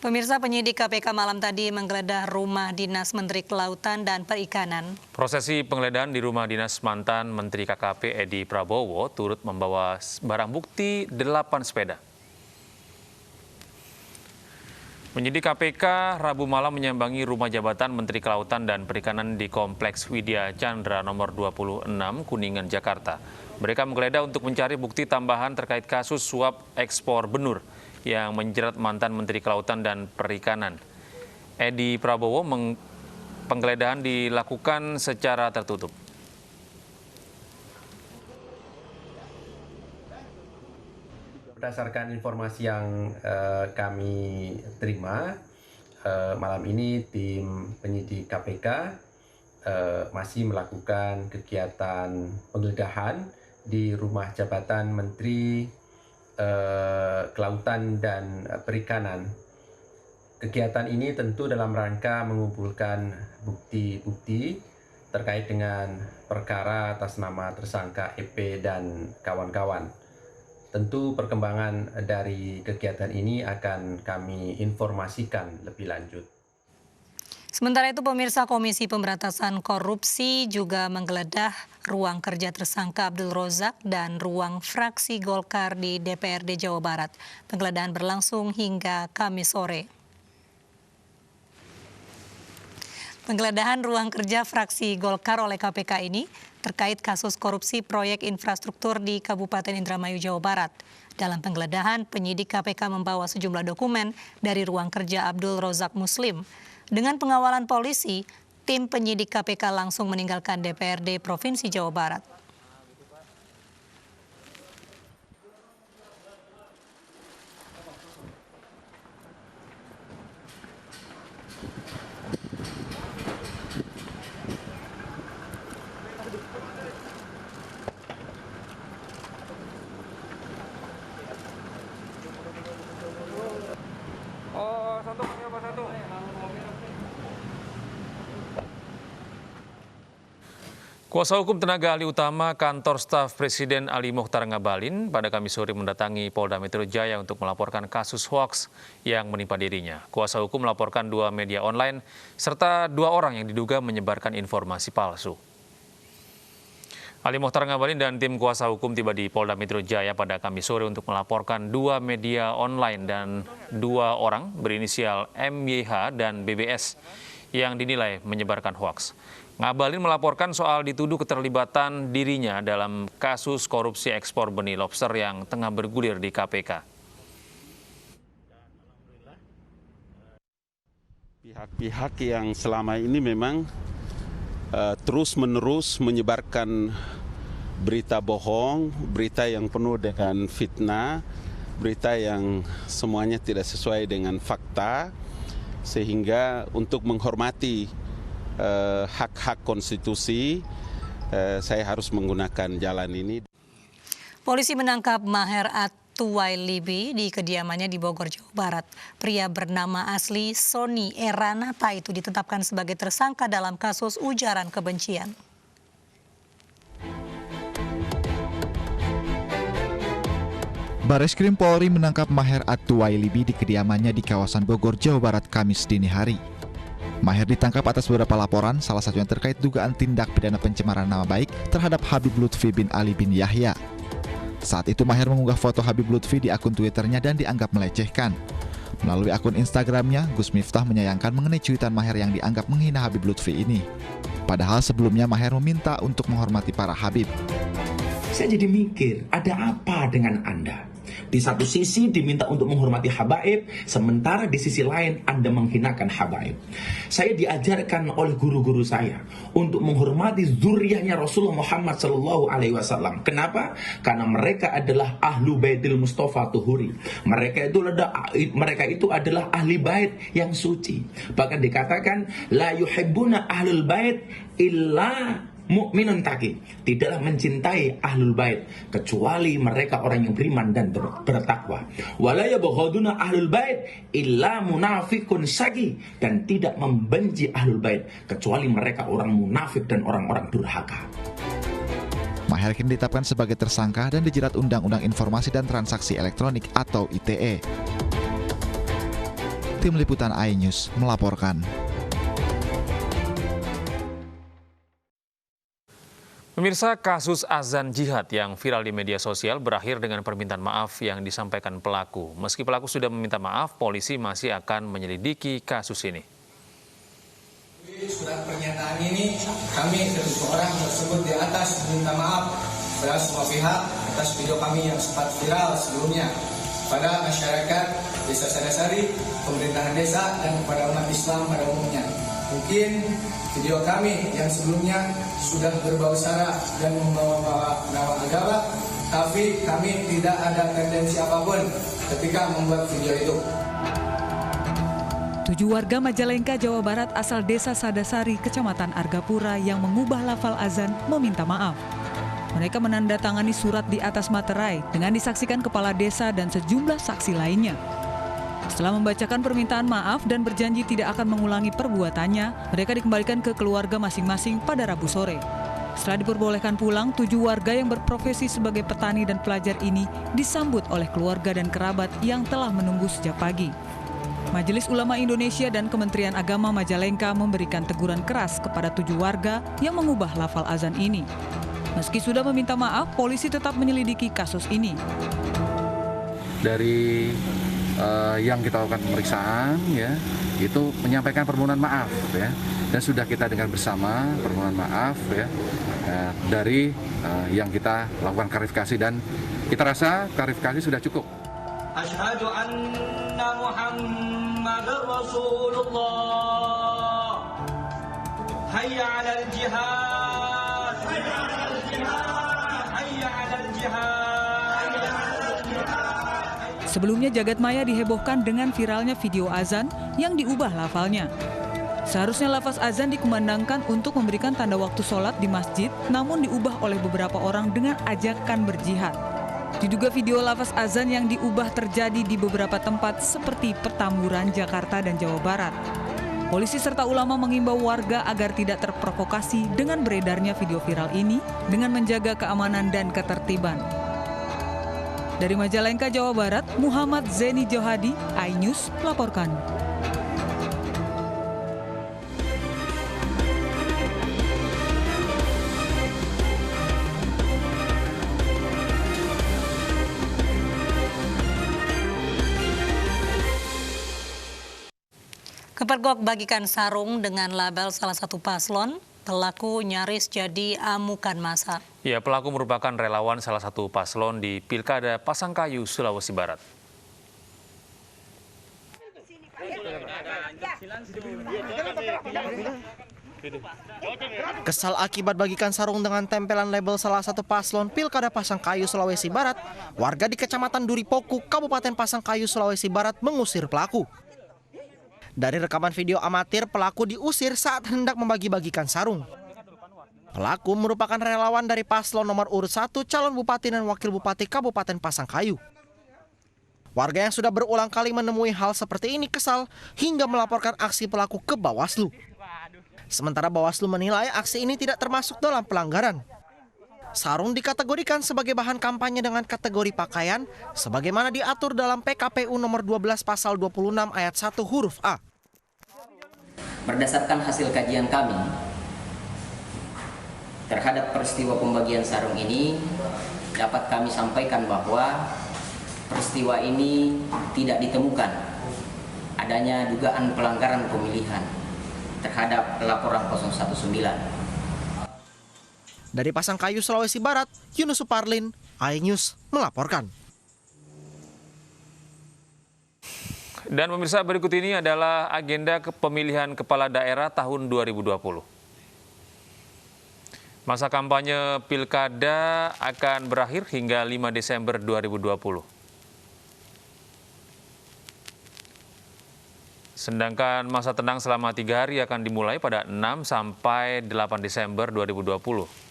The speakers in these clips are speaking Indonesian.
Pemirsa, penyidik KPK malam tadi menggeledah rumah dinas Menteri Kelautan dan Perikanan. Prosesi penggeledahan di rumah dinas mantan Menteri KKP Edi Prabowo turut membawa barang bukti 8 sepeda. Penyidik KPK Rabu malam menyambangi rumah jabatan Menteri Kelautan dan Perikanan di Kompleks Widya Chandra nomor 26 Kuningan, Jakarta. Mereka menggeledah untuk mencari bukti tambahan terkait kasus suap ekspor benur yang menjerat mantan Menteri Kelautan dan Perikanan. Edi Prabowo penggeledahan dilakukan secara tertutup. Berdasarkan informasi yang kami terima, malam ini tim penyidik KPK masih melakukan kegiatan penggeledahan di rumah jabatan Menteri Kelautan dan Perikanan. Kegiatan ini tentu dalam rangka mengumpulkan bukti-bukti terkait dengan perkara atas nama tersangka EP dan kawan-kawan. Tentu perkembangan dari kegiatan ini akan kami informasikan lebih lanjut. Sementara itu, pemirsa, Komisi Pemberantasan Korupsi juga menggeledah ruang kerja tersangka Abdul Rozak dan ruang fraksi Golkar di DPRD Jawa Barat. Penggeledahan berlangsung hingga Kamis sore. Penggeledahan ruang kerja fraksi Golkar oleh KPK ini terkait kasus korupsi proyek infrastruktur di Kabupaten Indramayu, Jawa Barat. Dalam penggeledahan, penyidik KPK membawa sejumlah dokumen dari ruang kerja Abdul Rozak Muslim. Dengan pengawalan polisi, tim penyidik KPK langsung meninggalkan DPRD Provinsi Jawa Barat. Kuasa hukum tenaga ahli utama kantor staf Presiden Ali Mokhtar Ngabalin pada Kamis sore mendatangi Polda Metro Jaya untuk melaporkan kasus hoaks yang menimpa dirinya. Kuasa hukum melaporkan 2 media online serta 2 orang yang diduga menyebarkan informasi palsu. Ali Mokhtar Ngabalin dan tim kuasa hukum tiba di Polda Metro Jaya pada Kamis sore untuk melaporkan 2 media online dan 2 orang berinisial MYH dan BBS yang dinilai menyebarkan hoaks. Ngabalin melaporkan soal dituduh keterlibatan dirinya dalam kasus korupsi ekspor benih lobster yang tengah bergulir di KPK. Pihak-pihak yang selama ini memang terus-menerus menyebarkan berita bohong, berita yang penuh dengan fitnah, berita yang semuanya tidak sesuai dengan fakta, sehingga untuk menghormati hak-hak konstitusi, saya harus menggunakan jalan ini. Polisi menangkap Maher Atuwailibi di kediamannya di Bogor, Jawa Barat. Pria bernama asli Sony Eranata itu ditetapkan sebagai tersangka dalam kasus ujaran kebencian. Bareskrim Polri menangkap Maher Atuwailibi di kediamannya di kawasan Bogor, Jawa Barat, Kamis dini hari. Maher ditangkap atas beberapa laporan, salah satunya terkait dugaan tindak pidana pencemaran nama baik terhadap Habib Lutfi bin Ali bin Yahya. Saat itu Maher mengunggah foto Habib Lutfi di akun Twitternya dan dianggap melecehkan. Melalui akun Instagramnya, Gus Miftah menyayangkan mengenai cuitan Maher yang dianggap menghina Habib Lutfi ini. Padahal sebelumnya Maher meminta untuk menghormati para Habib. Saya jadi mikir, ada apa dengan Anda? Di satu sisi diminta untuk menghormati habaib, sementara di sisi lain Anda menghinakan habaib. Saya diajarkan oleh guru-guru saya untuk menghormati zuriyahnya Rasulullah Muhammad SAW. Kenapa? Karena mereka adalah ahlu baitil Mustafa Tuhuri. Mereka itu adalah ahli bait yang suci. Bahkan dikatakan la yuhibbuna ahlul bait illa mu'minun taqi, tidaklah mencintai ahlul bait kecuali mereka orang yang beriman dan bertakwa. Wala yabghaduna ahlul bait illa munafiqun saqi, dan tidak membenci ahlul bait kecuali mereka orang munafik dan orang-orang durhaka. Maher kini ditetapkan sebagai tersangka dan dijerat Undang-Undang Informasi dan Transaksi Elektronik atau ITE. Tim Liputan iNews melaporkan. Pemirsa, kasus azan jihad yang viral di media sosial berakhir dengan permintaan maaf yang disampaikan pelaku. Meski pelaku sudah meminta maaf, polisi masih akan menyelidiki kasus ini. Surat pernyataan ini kami ketujuh orang tersebut di atas minta maaf kepada semua pihak atas video kami yang sempat viral sebelumnya pada masyarakat Desa Sadasari, pemerintahan desa, dan kepada umat Islam pada umumnya. Mungkin video kami yang sebelumnya sudah berbau sara dan membawa nama agama, tapi kami tidak ada tendensi apapun ketika membuat video itu. 7 warga Majalengka, Jawa Barat asal Desa Sadasari, Kecamatan Argapura yang mengubah lafal azan meminta maaf. Mereka menandatangani surat di atas materai dengan disaksikan kepala desa dan sejumlah saksi lainnya. Setelah membacakan permintaan maaf dan berjanji tidak akan mengulangi perbuatannya, mereka dikembalikan ke keluarga masing-masing pada Rabu sore. Setelah diperbolehkan pulang, 7 warga yang berprofesi sebagai petani dan pelajar ini disambut oleh keluarga dan kerabat yang telah menunggu sejak pagi. Majelis Ulama Indonesia dan Kementerian Agama Majalengka memberikan teguran keras kepada 7 warga yang mengubah lafal azan ini. Meski sudah meminta maaf, polisi tetap menyelidiki kasus ini. Dari yang kita lakukan pemeriksaan, ya, itu menyampaikan permohonan maaf, ya, dan sudah kita dengar bersama permohonan maaf, ya, dari yang kita lakukan klarifikasi, dan kita rasa klarifikasi sudah cukup. Asyhadu anna Muhammadar Rasulullah. Hayya 'alal jihad. Hayya 'alal jihad. Hayya 'alal jihad. Sebelumnya jagat maya dihebohkan dengan viralnya video azan yang diubah lafalnya. Seharusnya lafaz azan dikumandangkan untuk memberikan tanda waktu sholat di masjid, namun diubah oleh beberapa orang dengan ajakan berjihad. Diduga video lafaz azan yang diubah terjadi di beberapa tempat seperti Petamburan, Jakarta, dan Jawa Barat. Polisi serta ulama mengimbau warga agar tidak terprovokasi dengan beredarnya video viral ini dengan menjaga keamanan dan ketertiban. Dari Majalengka, Jawa Barat, Muhammad Zeni Johadi, iNews melaporkan. Kepergok bagikan sarung dengan label salah satu paslon, pelaku nyaris jadi amukan massa. Ya, pelaku merupakan relawan salah satu paslon di Pilkada Pasangkayu, Sulawesi Barat. Kesal akibat bagikan sarung dengan tempelan label salah satu paslon Pilkada Pasangkayu, Sulawesi Barat, warga di Kecamatan Duripoku, Kabupaten Pasangkayu, Sulawesi Barat mengusir pelaku. Dari rekaman video amatir, pelaku diusir saat hendak membagi-bagikan sarung. Pelaku merupakan relawan dari paslon nomor urut 1 calon bupati dan wakil bupati Kabupaten Pasangkayu. Warga yang sudah berulang kali menemui hal seperti ini kesal hingga melaporkan aksi pelaku ke Bawaslu. Sementara Bawaslu menilai aksi ini tidak termasuk dalam pelanggaran. Sarung dikategorikan sebagai bahan kampanye dengan kategori pakaian sebagaimana diatur dalam PKPU nomor 12 pasal 26 ayat 1 huruf A. Berdasarkan hasil kajian kami terhadap peristiwa pembagian sarung ini, dapat kami sampaikan bahwa peristiwa ini tidak ditemukan adanya dugaan pelanggaran pemilihan terhadap laporan 019. Dari Pasangkayu, Sulawesi Barat, Yunus Suparlin, iNews melaporkan. Dan pemirsa, berikut ini adalah agenda pemilihan kepala daerah tahun 2020. Masa kampanye Pilkada akan berakhir hingga 5 Desember 2020. Sedangkan masa tenang selama 3 hari akan dimulai pada 6 sampai 8 Desember 2020.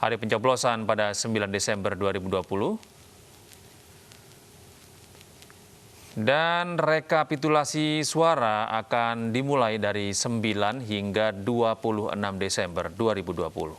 Hari pencoblosan pada 9 Desember 2020. Dan rekapitulasi suara akan dimulai dari 9 hingga 26 Desember 2020.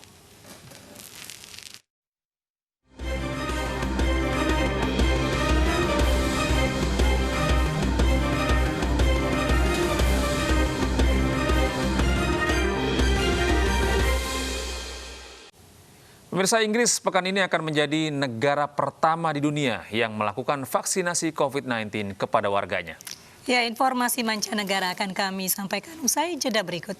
Pemirsa, Inggris pekan ini akan menjadi negara pertama di dunia yang melakukan vaksinasi COVID-19 kepada warganya. Ya, informasi mancanegara akan kami sampaikan usai jeda berikut.